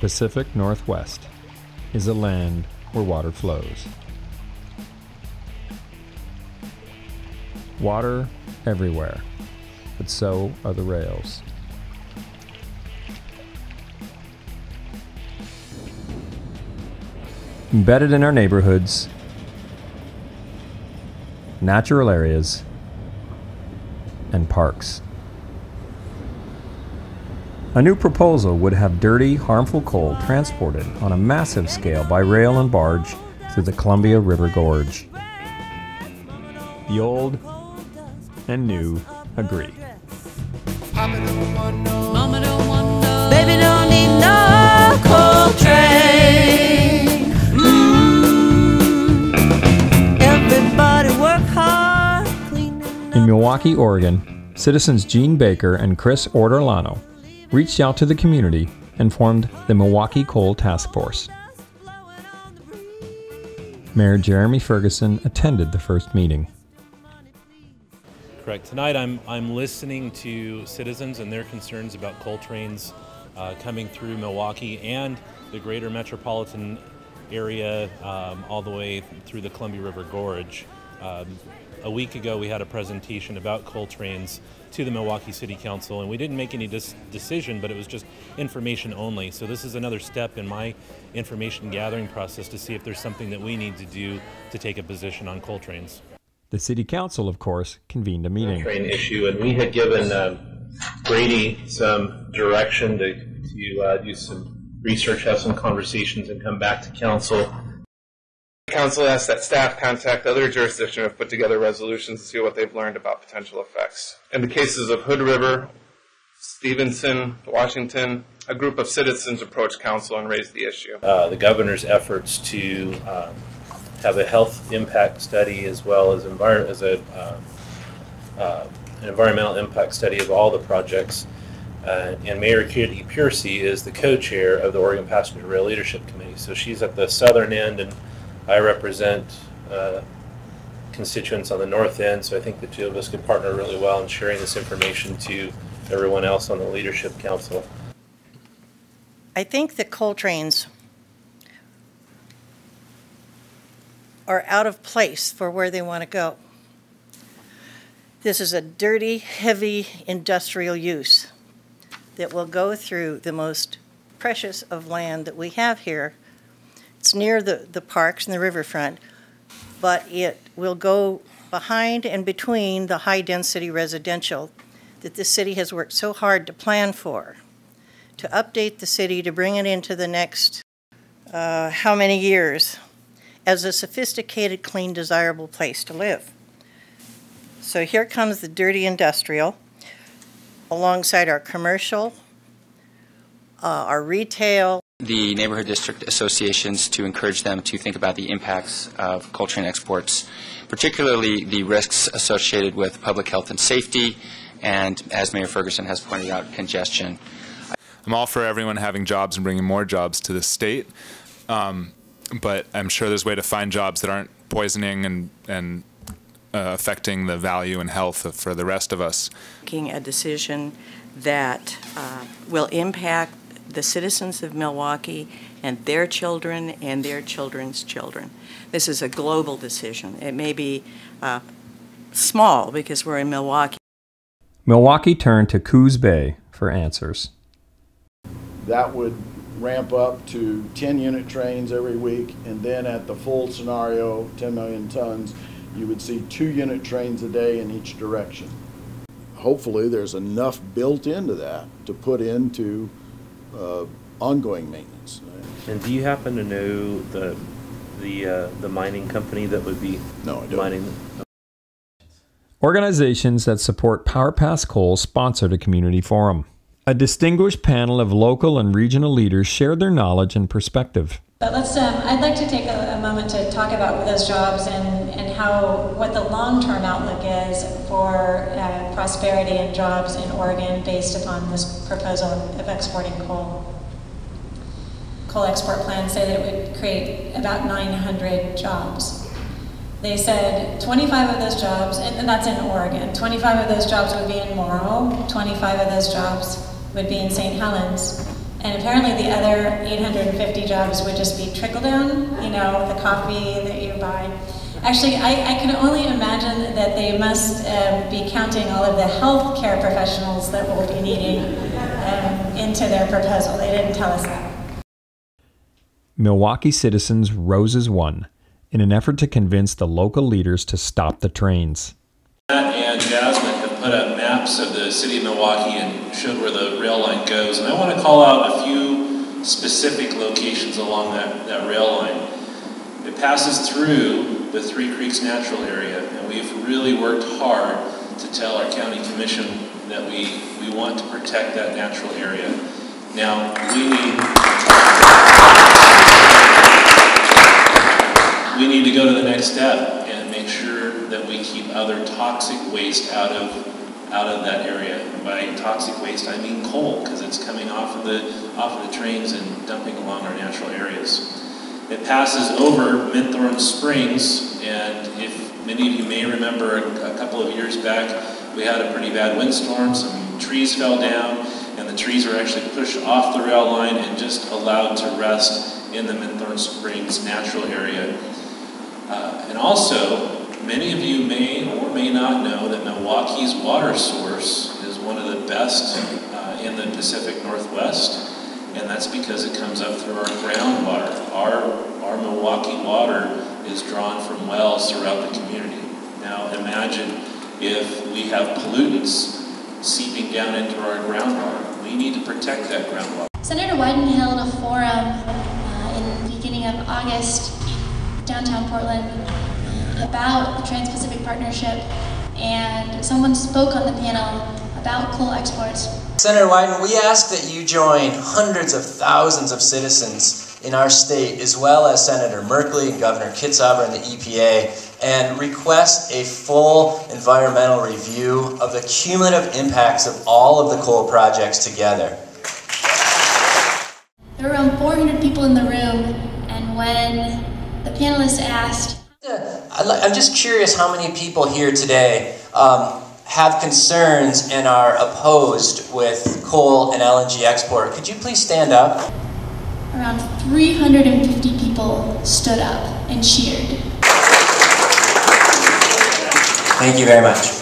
Pacific Northwest is a land where water flows. Water everywhere, but so are the rails. Embedded in our neighborhoods, natural areas, and parks. A new proposal would have dirty, harmful coal transported on a massive scale by rail and barge through the Columbia River Gorge. The old and new agree. Mama don't want no, baby don't need no coal train. Everybody work hard. In Milwaukie, Oregon, citizens Gene Baker and Chris Ortolano reached out to the community and formed the Milwaukie Coal Task Force. Mayor Jeremy Ferguson attended the first meeting. Correct. Tonight I'm listening to citizens and their concerns about coal trains coming through Milwaukie and the greater metropolitan area all the way through the Columbia River Gorge. A week ago we had a presentation about coal trains to the Milwaukie City Council, and we didn't make any decision, but it was just information only. So this is another step in my information gathering process to see if there's something that we need to do to take a position on coal trains. The City Council, of course, convened a meeting. Train issue, and we had given Brady some direction to do some research, have some conversations, and come back to council. Council asks that staff contact other jurisdictions and have put together resolutions to see what they've learned about potential effects. In the cases of Hood River, Stevenson, Washington, a group of citizens approached council and raised the issue. The governor's efforts to have a health impact study as well as an environmental impact study of all the projects. And Mayor Katie Piercy is the co-chair of the Oregon Passenger Rail Leadership Committee. So she's at the southern end, and I represent constituents on the north end, so I think the two of us could partner really well in sharing this information to everyone else on the Leadership Council. I think that coal trains are out of place for where they want to go. This is a dirty, heavy industrial use that will go through the most precious of land that we have here. It's near the parks and the riverfront, but it will go behind and between the high-density residential that the city has worked so hard to plan for, to update the city, to bring it into the next how many years as a sophisticated, clean, desirable place to live. So here comes the dirty industrial alongside our commercial, our retail. The neighborhood district associations to encourage them to think about the impacts of coal train exports, particularly the risks associated with public health and safety, and as Mayor Ferguson has pointed out, congestion. I'm all for everyone having jobs and bringing more jobs to the state, but I'm sure there's a way to find jobs that aren't poisoning and affecting the value and health for the rest of us. Making a decision that will impact the citizens of Milwaukie and their children and their children's children. This is a global decision. It may be small because we're in Milwaukie. Milwaukie turned to Coos Bay for answers. That would ramp up to 10 unit trains every week, and then at the full scenario, 10 million tons, you would see 2 unit trains a day in each direction. Hopefully there's enough built into that to put into ongoing maintenance. And do you happen to know the mining company that would be mining them? Organizations that support Power Pass Coal sponsored a community forum. A distinguished panel of local and regional leaders shared their knowledge and perspective. But I'd like to take a moment to talk about those jobs and what the long-term outlook is for prosperity and jobs in Oregon based upon this proposal of exporting coal. Coal export plans say that it would create about 900 jobs. They said 25 of those jobs, and that's in Oregon, 25 of those jobs would be in Morrow, 25 of those jobs would be in St. Helens, And apparently the other 850 jobs would just be trickle down, you know, the coffee that you buy. Actually, I can only imagine that they must be counting all of the healthcare professionals that we'll be needing into their proposal. They didn't tell us that. Milwaukee citizens rose as one in an effort to convince the local leaders to stop the trains. Matt and Jasmine have put up maps of the city of Milwaukee and showed where the rail line goes. And I want to call out a few specific locations along that rail line. It passes through the Three Creeks Natural Area, and we've really worked hard to tell our county commission that we want to protect that natural area. Now, we need to go to the next step and make sure that we keep other toxic waste out of that area. And by toxic waste, I mean coal, because it's coming off of the trains and dumping along our natural areas. It passes over Minthorn Springs, and if many of you may remember, a couple of years back, we had a pretty bad windstorm. Some trees fell down, and the trees were actually pushed off the rail line and just allowed to rest in the Minthorn Springs natural area. And also, many of you may or may not know that Milwaukee's water source is one of the best in the Pacific Northwest, and that's because it comes up through our groundwater. Our Milwaukee water is drawn from wells throughout the community. Now imagine if we have pollutants seeping down into our groundwater. We need to protect that groundwater. Senator Wyden held a forum in the beginning of August downtown Portland about the Trans-Pacific Partnership, and someone spoke on the panel about coal exports. Senator Wyden, we ask that you join hundreds of thousands of citizens in our state, as well as Senator Merkley and Governor Kitzhaber and the EPA, and request a full environmental review of the cumulative impacts of all of the coal projects together. There were around 400 people in the room, and when the panelists asked, I'm just curious how many people here today have concerns and are opposed with coal and LNG export. Could you please stand up? Around 350 people stood up and cheered. Thank you very much.